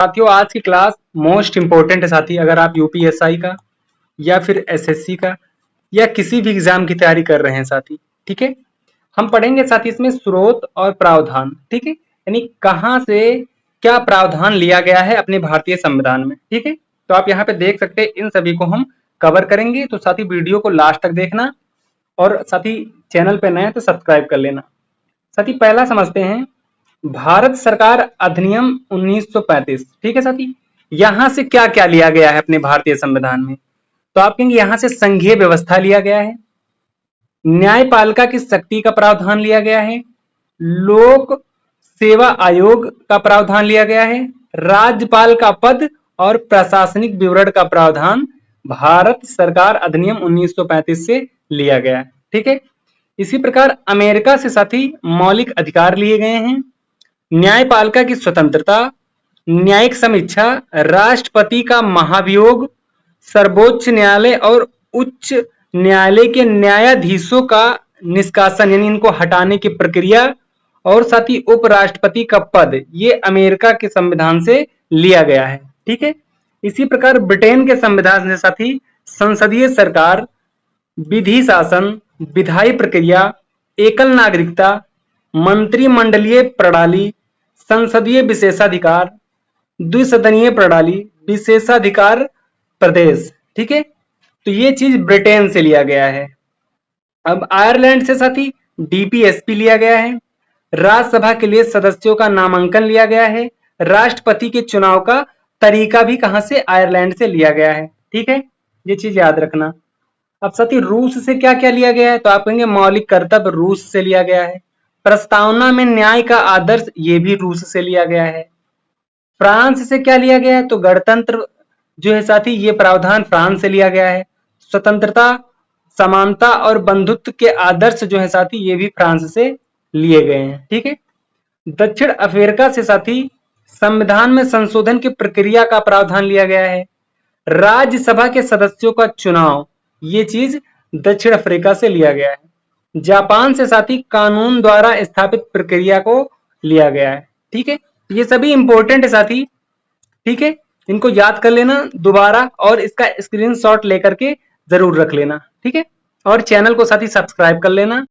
साथियों आज की क्लास मोस्ट इम्पोर्टेंट है साथी। अगर आप यूपीएसआई का या फिर एसएससी का या किसी भी एग्जाम की तैयारी कर रहे हैं साथी, ठीक है। हम पढ़ेंगे साथी इसमें स्रोत और प्रावधान, ठीक है, यानी कहाँ से क्या प्रावधान लिया गया है अपने भारतीय संविधान में, ठीक है। तो आप यहाँ पे देख सकते हैं, इन सभी को हम कवर करेंगे। तो साथी वीडियो को लास्ट तक देखना और साथी चैनल पे नए हैं तो सब्सक्राइब कर लेना। साथी पहला समझते हैं भारत सरकार अधिनियम 1935, ठीक है साथी। यहां से क्या क्या लिया गया है अपने भारतीय संविधान में, तो आप कहेंगे यहां से संघीय व्यवस्था लिया गया है, न्यायपालिका की शक्ति का प्रावधान लिया गया है, लोक सेवा आयोग का प्रावधान लिया गया है, राज्यपाल का पद और प्रशासनिक विवरण का प्रावधान भारत सरकार अधिनियम 1935 से लिया गया है, ठीक है। इसी प्रकार अमेरिका से साथी मौलिक अधिकार लिए गए हैं, न्यायपालिका की स्वतंत्रता, न्यायिक समीक्षा, राष्ट्रपति का महाभियोग, सर्वोच्च न्यायालय और उच्च न्यायालय के न्यायाधीशों का निष्कासन यानी इनको हटाने की प्रक्रिया, और साथ ही उपराष्ट्रपति का पद, ये अमेरिका के संविधान से लिया गया है, ठीक है। इसी प्रकार ब्रिटेन के संविधान से साथी संसदीय सरकार, विधि शासन, विधायी प्रक्रिया, एकल नागरिकता, मंत्रिमंडलीय प्रणाली, संसदीय विशेषाधिकार, द्विसदनीय प्रणाली, विशेषाधिकार प्रदेश, ठीक है। तो ये चीज ब्रिटेन से लिया गया है। अब आयरलैंड से साथी डीपीएसपी लिया गया है, राज्यसभा के लिए सदस्यों का नामांकन लिया गया है, राष्ट्रपति के चुनाव का तरीका भी कहां से, आयरलैंड से लिया गया है, ठीक है। ये चीज याद रखना। अब साथी रूस से क्या क्या लिया गया है, तो आप कहेंगे मौलिक कर्तव्य रूस से लिया गया है, प्रस्तावना में न्याय का आदर्श, ये भी रूस से लिया गया है। फ्रांस से क्या लिया गया है, तो गणतंत्र जो है साथी ये प्रावधान फ्रांस से लिया गया है। स्वतंत्रता, समानता और बंधुत्व के आदर्श जो है साथी ये भी फ्रांस से लिए गए हैं, ठीक है। दक्षिण अफ्रीका से साथी संविधान में संशोधन की प्रक्रिया का प्रावधान लिया गया है, राज्यसभा के सदस्यों का चुनाव, ये चीज दक्षिण अफ्रीका से लिया गया है। जापान से साथी कानून द्वारा स्थापित प्रक्रिया को लिया गया है, ठीक है। ये सभी इंपॉर्टेंट है साथी, ठीक है। इनको याद कर लेना दोबारा और इसका स्क्रीनशॉट लेकर के जरूर रख लेना, ठीक है। और चैनल को साथी सब्सक्राइब कर लेना।